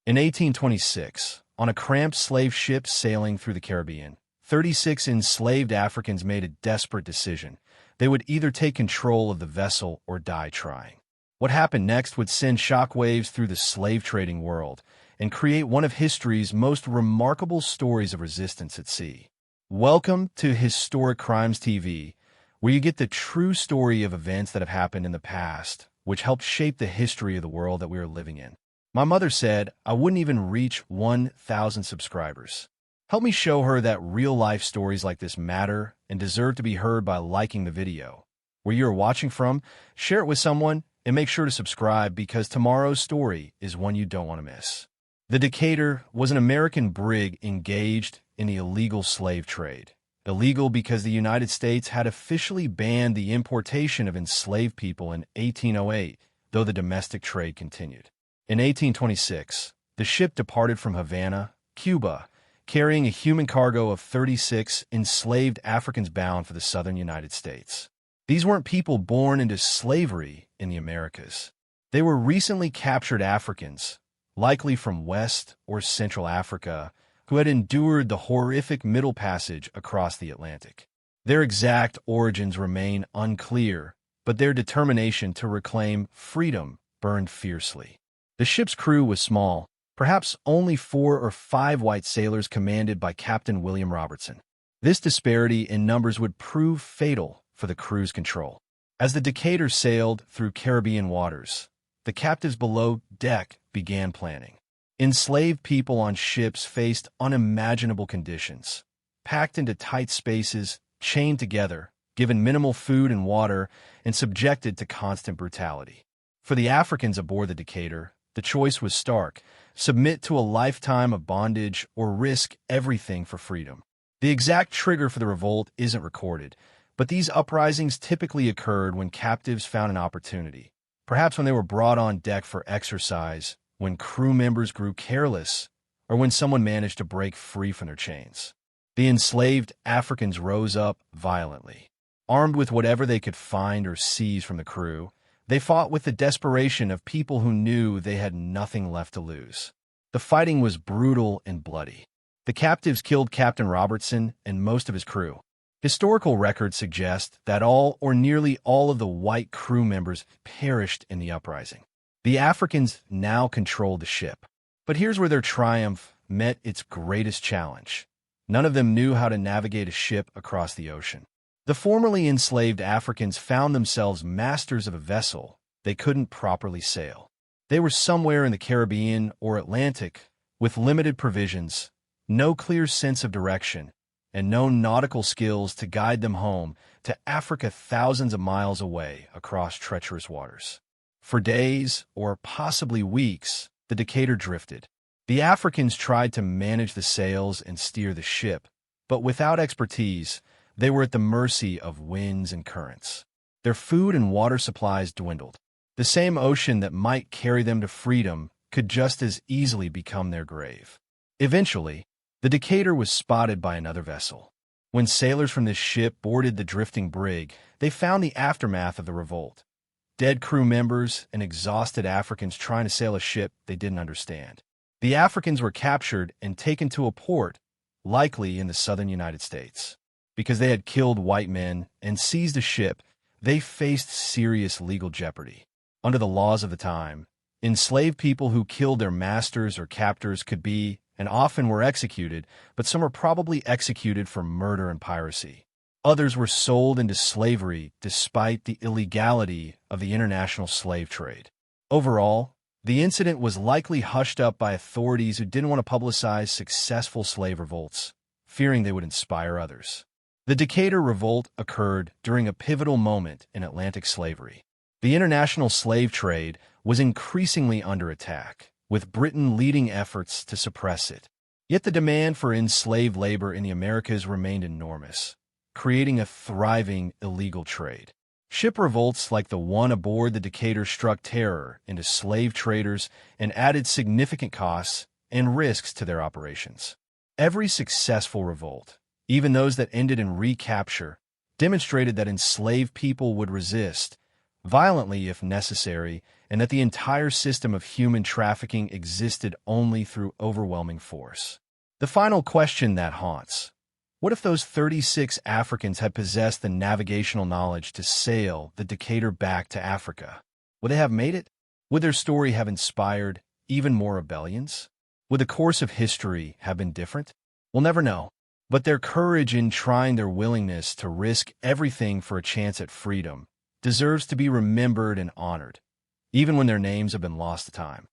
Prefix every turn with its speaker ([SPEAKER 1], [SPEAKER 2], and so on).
[SPEAKER 1] In 1826, on a cramped slave ship sailing through the Caribbean, 36 enslaved Africans made a desperate decision. They would either take control of the vessel or die trying. What happened next would send shockwaves through the slave trading world and create one of history's most remarkable stories of resistance at sea. Welcome to Historic Crimes TV, where you get the true story of events that have happened in the past, which helped shape the history of the world that we are living in. My mother said I wouldn't even reach 1,000 subscribers. Help me show her that real-life stories like this matter and deserve to be heard by liking the video. Where you are watching from, share it with someone, and make sure to subscribe because tomorrow's story is one you don't want to miss. The Decatur was an American brig engaged in the illegal slave trade. Illegal because the United States had officially banned the importation of enslaved people in 1808, though the domestic trade continued. In 1826, the ship departed from Havana, Cuba, carrying a human cargo of 36 enslaved Africans bound for the southern United States. These weren't people born into slavery in the Americas. They were recently captured Africans, likely from West or Central Africa, who had endured the horrific Middle Passage across the Atlantic. Their exact origins remain unclear, but their determination to reclaim freedom burned fiercely. The ship's crew was small, perhaps only 4 or 5 white sailors commanded by Captain William Robertson. This disparity in numbers would prove fatal for the crew's control. As the Decatur sailed through Caribbean waters, the captives below deck began planning. Enslaved people on ships faced unimaginable conditions, packed into tight spaces, chained together, given minimal food and water, and subjected to constant brutality. For the Africans aboard the Decatur, the choice was stark: submit to a lifetime of bondage or risk everything for freedom. The exact trigger for the revolt isn't recorded, but these uprisings typically occurred when captives found an opportunity, perhaps when they were brought on deck for exercise, when crew members grew careless, or when someone managed to break free from their chains. The enslaved Africans rose up violently. Armed with whatever they could find or seize from the crew, they fought with the desperation of people who knew they had nothing left to lose. The fighting was brutal and bloody. The captives killed Captain Robertson and most of his crew. Historical records suggest that all or nearly all of the white crew members perished in the uprising. The Africans now controlled the ship. But here's where their triumph met its greatest challenge. None of them knew how to navigate a ship across the ocean. The formerly enslaved Africans found themselves masters of a vessel they couldn't properly sail. They were somewhere in the Caribbean or Atlantic with limited provisions, no clear sense of direction, and no nautical skills to guide them home to Africa thousands of miles away across treacherous waters. For days, or possibly weeks, the Decatur drifted. The Africans tried to manage the sails and steer the ship, but without expertise, they were at the mercy of winds and currents. Their food and water supplies dwindled. The same ocean that might carry them to freedom could just as easily become their grave. Eventually, the Decatur was spotted by another vessel. When sailors from this ship boarded the drifting brig, they found the aftermath of the revolt. Dead crew members and exhausted Africans trying to sail a ship they didn't understand. The Africans were captured and taken to a port, likely in the southern United States. Because they had killed white men and seized a ship, they faced serious legal jeopardy. Under the laws of the time, enslaved people who killed their masters or captors could be, and often were executed, but some were probably executed for murder and piracy. Others were sold into slavery despite the illegality of the international slave trade. Overall, the incident was likely hushed up by authorities who didn't want to publicize successful slave revolts, fearing they would inspire others. The Decatur Revolt occurred during a pivotal moment in Atlantic slavery. The international slave trade was increasingly under attack, with Britain leading efforts to suppress it. Yet the demand for enslaved labor in the Americas remained enormous, creating a thriving illegal trade. Ship revolts like the one aboard the Decatur struck terror into slave traders and added significant costs and risks to their operations. Every successful revolt, even those that ended in recapture, demonstrated that enslaved people would resist, violently if necessary, and that the entire system of human trafficking existed only through overwhelming force. The final question that haunts: what if those 36 Africans had possessed the navigational knowledge to sail the Decatur back to Africa? Would they have made it? Would their story have inspired even more rebellions? Would the course of history have been different? We'll never know. But their courage in trying, their willingness to risk everything for a chance at freedom, deserves to be remembered and honored, even when their names have been lost to time.